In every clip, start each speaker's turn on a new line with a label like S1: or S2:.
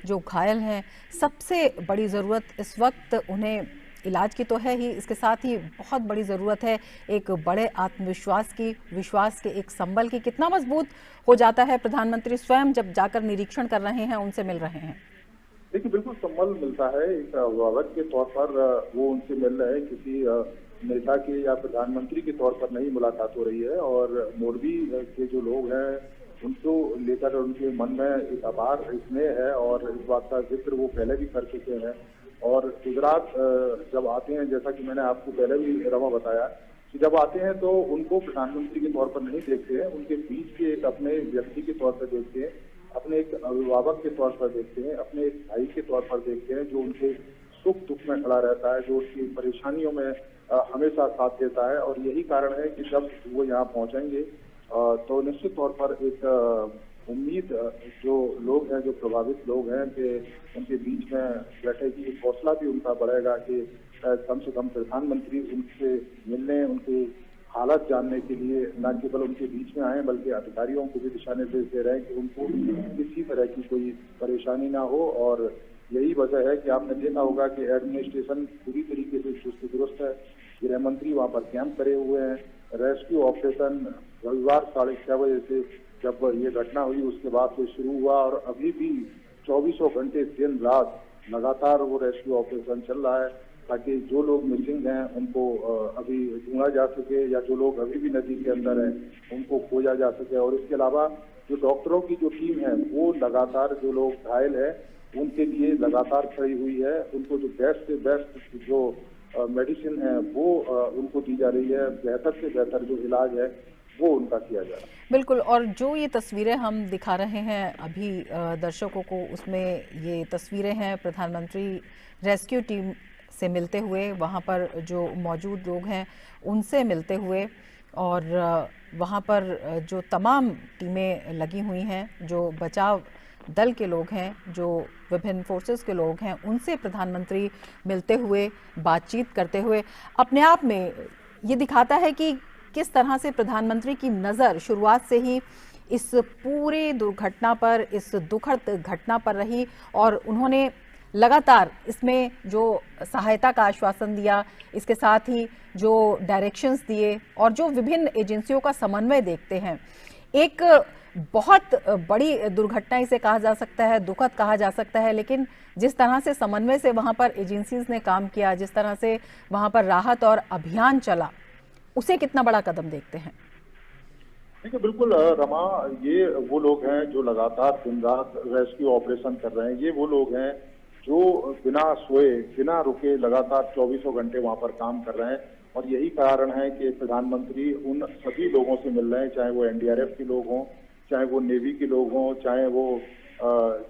S1: जो घायल हैं, सबसे बड़ी ज़रूरत इस वक्त उन्हें इलाज की तो है ही, इसके साथ ही बहुत बड़ी ज़रूरत है एक बड़े आत्मविश्वास की, विश्वास के, एक संबल की। कितना मजबूत हो जाता है प्रधानमंत्री स्वयं जब जाकर निरीक्षण कर रहे हैं, उनसे मिल रहे हैं?
S2: देखिए, बिल्कुल संबल मिलता है। एक अभिभावक के तौर पर वो उनसे मिल रहे हैं, किसी नेता के या प्रधानमंत्री के तौर पर नहीं मुलाकात हो रही है। और मोरबी के जो लोग हैं उनको लेकर उनके मन में एक अपार स्नेह है और इस बात का जिक्र वो पहले भी कर चुके हैं। और गुजरात जब आते हैं, जैसा कि मैंने आपको पहले भी रमा बताया कि जब आते हैं तो उनको प्रधानमंत्री के तौर पर नहीं देखते हैं, उनके बीच के एक अपने व्यक्ति के तौर पर देखते हैं, अपने एक अभिभावक के तौर पर देखते हैं, अपने एक भाई के तौर पर देखते हैं, जो उनके सुख दुख में खड़ा रहता है, जो उनकी परेशानियों में हमेशा साथ देता है। और यही कारण है कि जब वो यहाँ पहुंचेंगे तो निश्चित तौर पर एक उम्मीद जो लोग हैं, जो प्रभावित लोग हैं, कि उनके बीच में बैठेगी, एक हौसला भी उनका बढ़ेगा कि कम से कम प्रधानमंत्री उनसे मिलने, उनकी हालत जानने के लिए न केवल उनके बीच में आए बल्कि अधिकारियों को भी दिशा निर्देश दे रहे हैं कि उनको किसी तरह की कोई परेशानी ना हो। और यही वजह है कि आपने देखा होगा कि एडमिनिस्ट्रेशन पूरी तरीके से चुस्त दुरुस्त है। गृह मंत्री वहाँ पर कैंप करे हुए हैं। रेस्क्यू ऑपरेशन रविवार 6:30 बजे से जब ये घटना हुई उसके बाद से शुरू हुआ और अभी भी 24 घंटे दिन रात लगातार वो रेस्क्यू ऑपरेशन चल रहा है, ताकि जो लोग मिसिंग हैं उनको अभी ढूंढा जा सके, या जो लोग अभी भी नदी के अंदर हैं उनको खोजा जा सके। और इसके अलावा जो डॉक्टरों की जो टीम है वो लगातार जो लोग घायल हैं उनके लिए लगातार खड़ी हुई है। उनको जो बेस्ट से बेस्ट जो मेडिसिन है वो उनको दी जा रही है, बेहतर से बेहतर जो इलाज है वो उनका किया जा रहा है।
S1: बिल्कुल। और जो ये तस्वीरें हम दिखा रहे हैं अभी दर्शकों को, उसमें ये तस्वीरें हैं प्रधानमंत्री रेस्क्यू टीम से मिलते हुए, वहाँ पर जो मौजूद लोग हैं उनसे मिलते हुए, और वहाँ पर जो तमाम टीमें लगी हुई हैं, जो बचाव दल के लोग हैं, जो विभिन्न फोर्सेस के लोग हैं, उनसे प्रधानमंत्री मिलते हुए, बातचीत करते हुए, अपने आप में ये दिखाता है कि किस तरह से प्रधानमंत्री की नज़र शुरुआत से ही इस पूरी दुर्घटना पर, इस दुखद घटना पर रही, और उन्होंने लगातार इसमें जो सहायता का आश्वासन दिया, इसके साथ ही जो डायरेक्शंस दिए और जो विभिन्न एजेंसियों का समन्वय देखते हैं। एक बहुत बड़ी दुर्घटना इसे कहा जा सकता है, दुखद कहा जा सकता है, लेकिन जिस तरह से समन्वय से वहाँ पर एजेंसीज ने काम किया, जिस तरह से वहाँ पर राहत और अभियान चला, उसे कितना बड़ा कदम देखते हैं?
S2: देखिए, बिल्कुल रमा, ये वो लोग हैं जो लगातार दिन रात रेस्क्यू ऑपरेशन कर रहे हैं। ये वो लोग हैं जो बिना सोए, बिना रुके लगातार 24 घंटे वहां पर काम कर रहे हैं। और यही कारण है कि प्रधानमंत्री उन सभी लोगों से मिल रहे हैं, चाहे वो एनडीआरएफ के लोग हों, चाहे वो नेवी के लोग हों, चाहे वो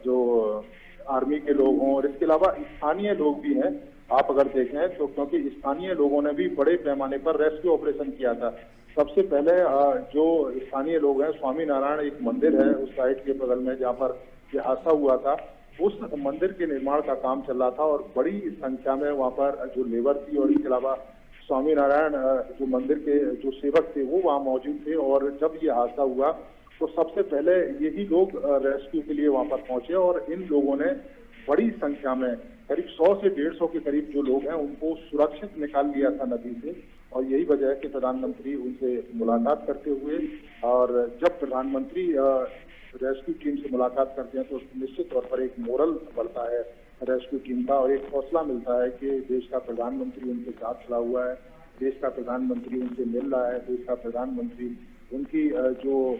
S2: जो आर्मी के लोग हों, और इसके अलावा स्थानीय लोग भी हैं। आप अगर देखें तो, क्योंकि स्थानीय लोगों ने भी बड़े पैमाने पर रेस्क्यू ऑपरेशन किया था। सबसे पहले जो स्थानीय लोग हैं, स्वामी नारायण एक मंदिर है उस साइड के बगल में जहाँ पर यह हादसा हुआ था, उस मंदिर के निर्माण का काम चल रहा था और बड़ी संख्या में वहाँ पर जो लेबर थी, और इसके अलावा स्वामी नारायण जो मंदिर के जो सेवक थे वो वहाँ मौजूद थे। और जब ये हादसा हुआ तो सबसे पहले यही लोग रेस्क्यू के लिए वहाँ पर पहुंचे, और इन लोगों ने बड़ी संख्या में करीब 100 से 150 के करीब जो लोग हैं उनको सुरक्षित निकाल लिया था नदी से। और यही वजह है कि प्रधानमंत्री उनसे मुलाकात करते हुए, और जब प्रधानमंत्री रेस्क्यू टीम से मुलाकात करते हैं तो निश्चित तौर पर एक मोरल बढ़ता है रेस्क्यू टीम का, और एक हौसला मिलता है कि देश का प्रधानमंत्री उनके साथ खड़ा हुआ है, देश का प्रधानमंत्री उनसे मिल रहा है, देश का प्रधानमंत्री उनकी जो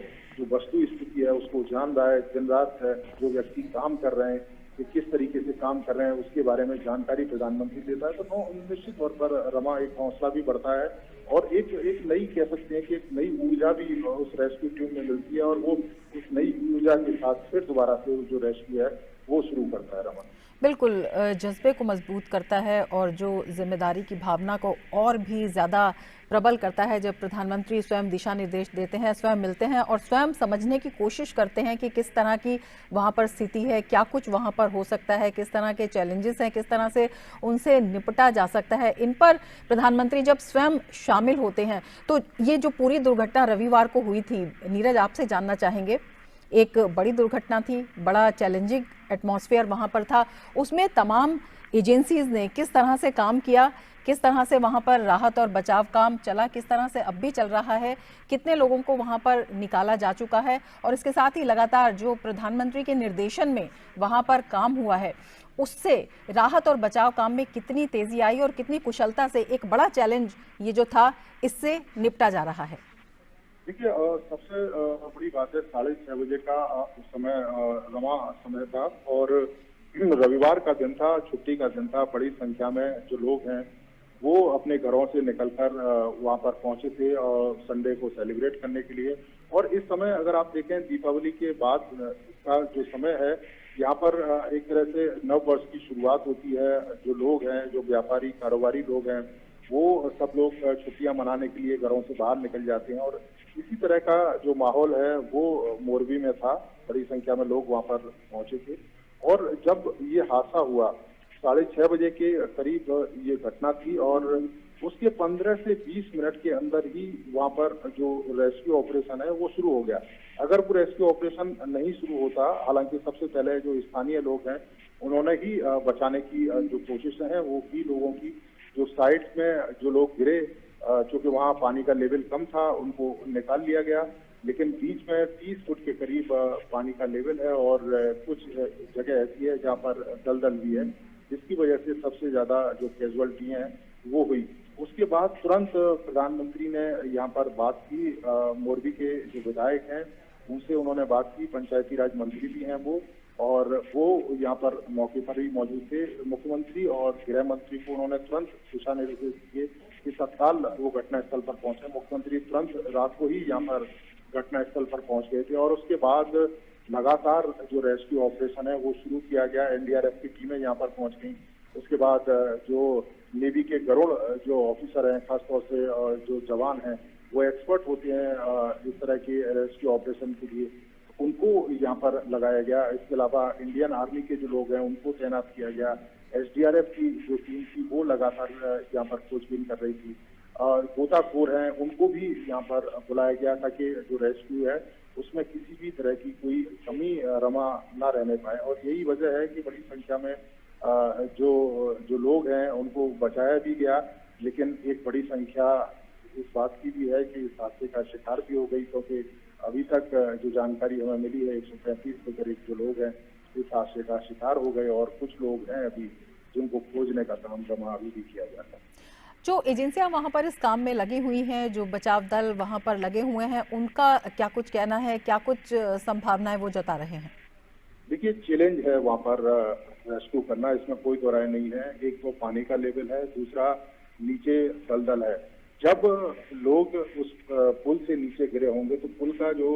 S2: वस्तु स्थिति है उसको जान रहा है। दिन रात जो व्यक्ति काम कर रहे हैं कि किस तरीके से काम कर रहे हैं उसके बारे में जानकारी प्रधानमंत्री देता है। तो निश्चित तौर पर रमा एक हौसला भी बढ़ता है, और एक नई कह सकते हैं कि एक नई ऊर्जा भी उस रेस्क्यू टीम में मिलती है, और वो उस नई ऊर्जा के साथ फिर दोबारा से जो रेस्क्यू है वो शुरू करता है। रमा,
S1: बिल्कुल जज्बे को मजबूत करता है और जो जिम्मेदारी की भावना को और भी ज़्यादा प्रबल करता है जब प्रधानमंत्री स्वयं दिशा निर्देश देते हैं, स्वयं मिलते हैं और स्वयं समझने की कोशिश करते हैं कि किस तरह की वहाँ पर स्थिति है, क्या कुछ वहाँ पर हो सकता है, किस तरह के चैलेंजेस हैं, किस तरह से उनसे निपटा जा सकता है। इन पर प्रधानमंत्री जब स्वयं शामिल होते हैं तो ये जो पूरी दुर्घटना रविवार को हुई थी, नीरज आपसे जानना चाहेंगे एक बड़ी दुर्घटना थी, बड़ा चैलेंजिंग एटमॉस्फेयर वहाँ पर था। उसमें तमाम एजेंसीज ने किस तरह से काम किया, किस तरह से वहाँ पर राहत और बचाव काम चला, किस तरह से अब भी चल रहा है, कितने लोगों को वहाँ पर निकाला जा चुका है, और इसके साथ ही लगातार जो प्रधानमंत्री के निर्देशन में वहाँ पर काम हुआ है उससे राहत और बचाव काम में कितनी तेजी आई और कितनी कुशलता से एक बड़ा चैलेंज ये जो था इससे निपटा जा रहा है।
S2: देखिए, सबसे बड़ी बात है 6:30 बजे का उस समय रमा समय था और रविवार का दिन था, छुट्टी का दिन था। बड़ी संख्या में जो लोग हैं वो अपने घरों से निकलकर वहां पर पहुंचे थे और संडे को सेलिब्रेट करने के लिए। और इस समय अगर आप देखें दीपावली के बाद का जो समय है, यहाँ पर एक तरह से नव वर्ष की शुरुआत होती है। जो लोग हैं, जो व्यापारी कारोबारी लोग हैं, वो सब लोग छुट्टियां मनाने के लिए घरों से बाहर निकल जाते हैं और इसी तरह का जो माहौल है वो मोरबी में था। बड़ी संख्या में लोग वहां पर पहुंचे थे और जब ये हादसा हुआ 6:30 बजे के करीब ये घटना थी और उसके 15 से 20 मिनट के अंदर ही वहां पर जो रेस्क्यू ऑपरेशन है वो शुरू हो गया। अगर वो रेस्क्यू ऑपरेशन नहीं शुरू होता, हालांकि सबसे पहले जो स्थानीय लोग हैं उन्होंने ही बचाने की जो कोशिशें हैं वो की लोगों की। जो साइड में जो लोग गिरे, चूंकि वहां पानी का लेवल कम था, उनको निकाल लिया गया, लेकिन बीच में 30 फुट के करीब पानी का लेवल है और कुछ जगह ऐसी है जहां पर दलदल भी है, जिसकी वजह से सबसे ज्यादा जो कैजुअलिटी हैं वो हुई। उसके बाद तुरंत प्रधानमंत्री ने यहाँ पर बात की, मोरबी के जो विधायक हैं उनसे उन्होंने बात की, पंचायती राज मंत्री भी हैं वो, और वो यहाँ पर मौके पर ही मौजूद थे। मुख्यमंत्री और गृह मंत्री को उन्होंने तुरंत दिशा निर्देश दिए कि तत्काल वो घटनास्थल पर पहुंचे। मुख्यमंत्री तुरंत रात को ही यहाँ पर घटनास्थल पर पहुंच गए थे और उसके बाद लगातार जो रेस्क्यू ऑपरेशन है वो शुरू किया गया। एनडीआरएफ की टीमें यहाँ पर पहुंच गई। उसके बाद जो नेवी के गरुड़ जो ऑफिसर हैं, खासतौर से जो जवान हैं, वो एक्सपर्ट होते हैं इस तरह के रेस्क्यू ऑपरेशन के लिए, उनको यहाँ पर लगाया गया। इसके अलावा इंडियन आर्मी के जो लोग हैं उनको तैनात किया गया। एसडीआरएफ की जो टीम थी वो लगातार यहाँ पर खोजबीन कर रही थी। गोताखोर हैं उनको भी यहाँ पर बुलाया गया ताकि जो रेस्क्यू है उसमें किसी भी तरह की कोई कमी रमा ना रहने पाए। और यही वजह है कि बड़ी संख्या में जो लोग हैं उनको बचाया भी गया, लेकिन एक बड़ी संख्या इस बात की भी है कि इस हादसे का शिकार भी हो गई, क्योंकि अभी तक जो जानकारी हमें मिली है 135 के करीब जो लोग हैं इस हादसे का शिकार हो गए और कुछ लोग हैं अभी जिनको खोजने का काम अभी भी किया जा रहा है।
S1: जो एजेंसियां वहां पर इस काम में लगी हुई हैं, जो बचाव दल वहां पर लगे हुए हैं, उनका क्या कुछ कहना है, क्या कुछ संभावनाएं वो जता रहे हैं?
S2: देखिए, चैलेंज है वहां पर रेस्क्यू करना, इसमें कोई दो राय नहीं है। एक तो पानी का लेवल है, दूसरा नीचे दलदल है। जब लोग उस पुल से नीचे गिरे होंगे तो पुल का जो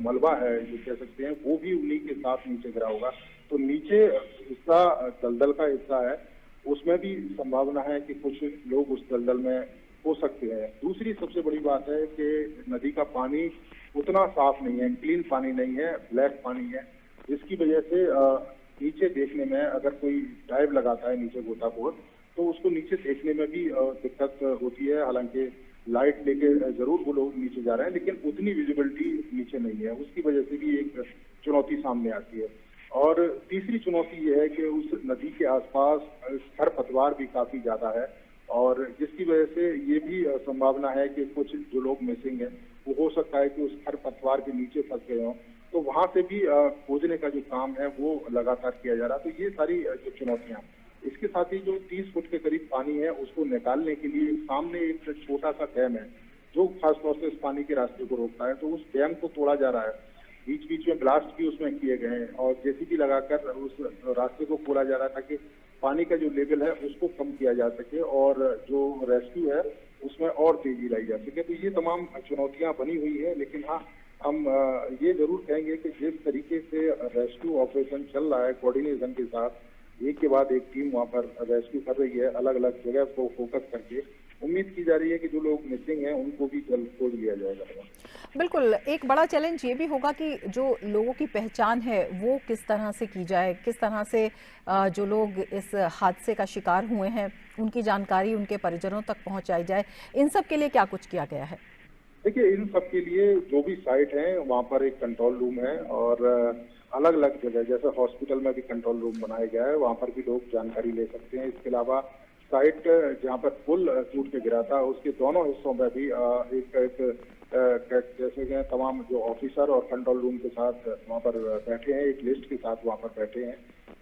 S2: मलबा है जो कह सकते हैं वो भी उन्हीं के साथ नीचे गिरा होगा। तो नीचे हिस्सा दलदल का हिस्सा है, उसमें भी संभावना है कि कुछ लोग उस दलदल में हो सकते हैं। दूसरी सबसे बड़ी बात है कि नदी का पानी उतना साफ नहीं है, क्लीन पानी नहीं है, ब्लैक पानी है, जिसकी वजह से नीचे देखने में अगर कोई डाइव लगाता है नीचे गोताखोर तो उसको नीचे देखने में भी दिक्कत होती है। हालांकि लाइट लेके जरूर वो लोग नीचे जा रहे हैं, लेकिन उतनी विजिबिलिटी नीचे नहीं है, उसकी वजह से भी एक चुनौती सामने आती है। और तीसरी चुनौती ये है कि उस नदी के आसपास खरपतवार भी काफी ज्यादा है और जिसकी वजह से ये भी संभावना है कि कुछ जो लोग मिसिंग हैं वो हो सकता है कि उस खरपतवार के नीचे फंस गए हों, तो वहां से भी खोजने का जो काम है वो लगातार किया जा रहा है। तो ये सारी जो चुनौतियां, इसके साथ ही जो 30 फुट के करीब पानी है उसको निकालने के लिए सामने एक छोटा सा डैम है जो खासतौर से इस पानी के रास्ते को रोकता है, तो उस डैम को तोड़ा जा रहा है। बीच बीच में ब्लास्ट भी उसमें किए गए हैं और जेसीबी लगाकर उस रास्ते को खोला जा रहा है ताकि पानी का जो लेवल है उसको कम किया जा सके और जो रेस्क्यू है उसमें और तेजी लाई जा सके। तो ये तमाम चुनौतियां बनी हुई है, लेकिन हाँ, हम ये जरूर कहेंगे कि जिस तरीके से रेस्क्यू ऑपरेशन चल रहा है कोऑर्डिनेशन के साथ, एक के बाद एक टीम वहां पर रेस्क्यू कर रही है अलग अलग जगह को फोकस करके, उम्मीद की जा रही है कि जो लोग मिसिंग हैं उनको भी जल्द खोज लिया जाएगा।
S1: बिल्कुल, एक बड़ा चैलेंज ये भी होगा कि जो लोगों की पहचान है वो किस तरह से की जाए, किस तरह से जो लोग इस हादसे का शिकार हुए हैं उनकी जानकारी उनके परिजनों तक पहुंचाई जाए। इन सब के लिए क्या कुछ किया गया है?
S2: देखिए, इन सब के लिए जो भी साइट है वहाँ पर एक कंट्रोल रूम है और अलग अलग जगह जैसे हॉस्पिटल में भी कंट्रोल रूम बनाया गया है, वहाँ पर भी लोग जानकारी ले सकते हैं। इसके अलावा साइट जहाँ पर पुल टूट के गिरा था उसके दोनों हिस्सों में भी जैसे कि तमाम जो ऑफिसर और कंट्रोल रूम के साथ वहाँ पर बैठे हैं, एक लिस्ट के साथ वहाँ पर बैठे हैं।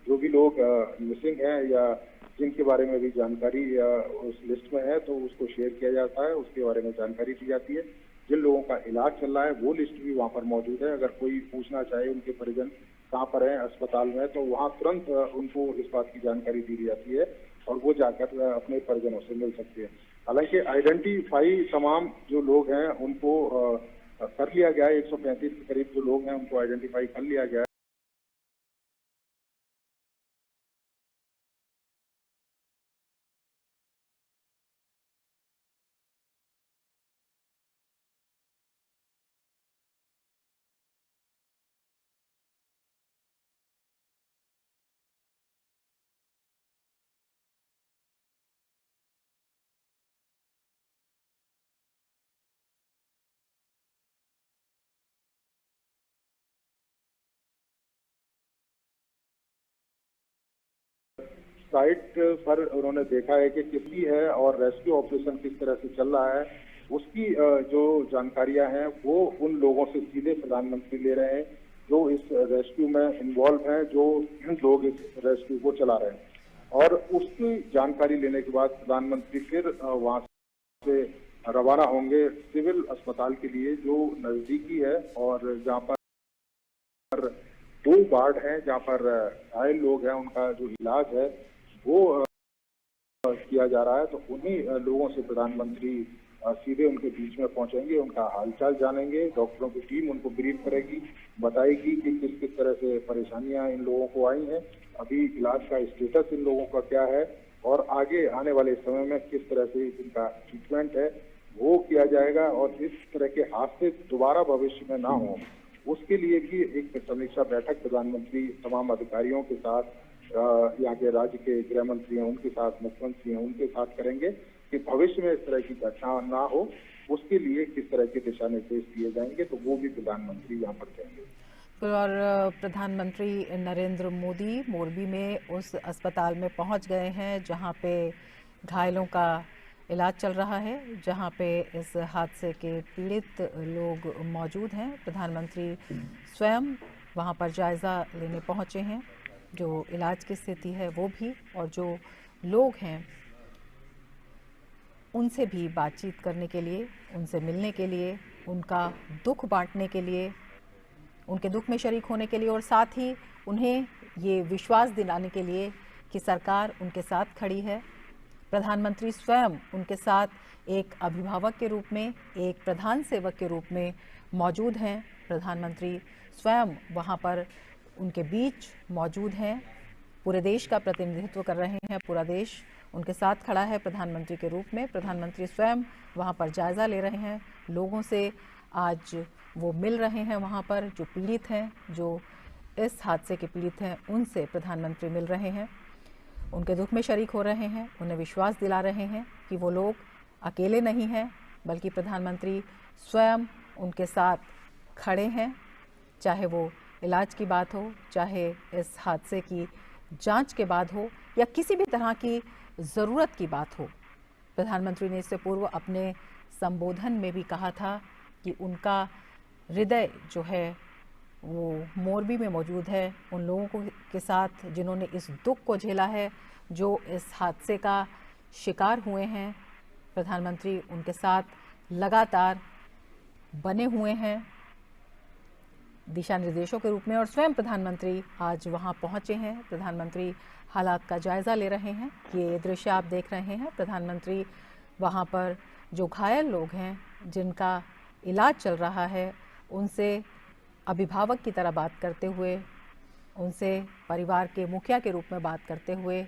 S2: जो भी लोग मिसिंग हैं या जिनके बारे में भी जानकारी उस लिस्ट में है तो उसको शेयर किया जाता है, उसके बारे में जानकारी दी जाती है। जिन लोगों का इलाज चल रहा है वो लिस्ट भी वहाँ पर मौजूद है। अगर कोई पूछना चाहे उनके परिजन कहाँ पर हैं अस्पताल में, तो वहाँ तुरंत उनको इस बात की जानकारी दी जाती है और वो जाकर अपने परिजनों से मिल सकते हैं। हालांकि आइडेंटिफाई तमाम जो लोग हैं उनको कर लिया गया है। 135 के करीब जो लोग हैं उनको आइडेंटिफाई कर लिया गया है। साइट पर उन्होंने देखा है कि किसी है और रेस्क्यू ऑपरेशन किस तरह से चल रहा है, उसकी जो जानकारियां हैं वो उन लोगों से सीधे प्रधानमंत्री ले रहे हैं जो इस रेस्क्यू में इन्वॉल्व हैं, जो लोग इस रेस्क्यू को चला रहे हैं। और उसकी जानकारी लेने के बाद प्रधानमंत्री फिर वहां से रवाना होंगे सिविल अस्पताल के लिए जो नजदीकी है और जहां पर 2 वार्ड हैं जहां पर घायल लोग हैं, उनका जो इलाज है वो किया जा रहा है। तो उन्हीं लोगों से प्रधानमंत्री सीधे उनके बीच में पहुंचेंगे, उनका हालचाल जानेंगे। डॉक्टरों की टीम उनको ब्रीफ करेगी, बताएगी कि किस किस तरह से परेशानियां इन लोगों को आई हैं, अभी इलाज का स्टेटस इन लोगों का क्या है और आगे आने वाले समय में किस तरह से इनका ट्रीटमेंट है वो किया जाएगा। और इस तरह के हादसे दोबारा भविष्य में ना हो उसके लिए भी एक समीक्षा बैठक प्रधानमंत्री तमाम अधिकारियों के साथ, यहाँ के राज्य के गृह मंत्री हैं उनके साथ, मुख्यमंत्री हैं उनके साथ करेंगे कि भविष्य में इस तरह की घटना ना हो, उसके लिए किस तरह के दिशा निर्देश दिए जाएंगे, तो वो भी प्रधानमंत्री यहाँ पर देंगे।
S1: और प्रधानमंत्री नरेंद्र मोदी मोरबी में उस अस्पताल में पहुंच गए हैं जहां पे घायलों का इलाज चल रहा है, जहां पे इस हादसे के पीड़ित लोग मौजूद हैं। प्रधानमंत्री स्वयं वहां पर जायज़ा लेने पहुंचे हैं, जो इलाज की स्थिति है वो भी, और जो लोग हैं उनसे भी बातचीत करने के लिए, उनसे मिलने के लिए, उनका दुख बांटने के लिए, उनके दुख में शरीक होने के लिए और साथ ही उन्हें ये विश्वास दिलाने के लिए कि सरकार उनके साथ खड़ी है। प्रधानमंत्री स्वयं उनके साथ एक अभिभावक के रूप में, एक प्रधान सेवक के रूप में मौजूद हैं। प्रधानमंत्री स्वयं वहाँ पर उनके बीच मौजूद हैं, पूरे देश का प्रतिनिधित्व कर रहे हैं, पूरा देश उनके साथ खड़ा है प्रधानमंत्री के रूप में। प्रधानमंत्री स्वयं वहाँ पर जायज़ा ले रहे हैं, लोगों से आज वो मिल रहे हैं, वहाँ पर जो पीड़ित हैं, जो इस हादसे के पीड़ित हैं, उनसे प्रधानमंत्री मिल रहे हैं, उनके दुख में शरीक हो रहे हैं, उन्हें विश्वास दिला रहे हैं कि वो लोग अकेले नहीं हैं, बल्कि प्रधानमंत्री स्वयं उनके साथ खड़े हैं। चाहे वो इलाज की बात हो, चाहे इस हादसे की जांच के बाद हो या किसी भी तरह की ज़रूरत की बात हो। प्रधानमंत्री ने इससे पूर्व अपने संबोधन में भी कहा था कि उनका हृदय जो है वो मोरबी में मौजूद है, उन लोगों को के साथ जिन्होंने इस दुख को झेला है, जो इस हादसे का शिकार हुए हैं। प्रधानमंत्री उनके साथ लगातार बने हुए हैं दिशा निर्देशों के रूप में, और स्वयं प्रधानमंत्री आज वहां पहुंचे हैं। प्रधानमंत्री हालात का जायज़ा ले रहे हैं। ये दृश्य आप देख रहे हैं, प्रधानमंत्री वहां पर जो घायल लोग हैं, जिनका इलाज चल रहा है, उनसे अभिभावक की तरह बात करते हुए, उनसे परिवार के मुखिया के रूप में बात करते हुए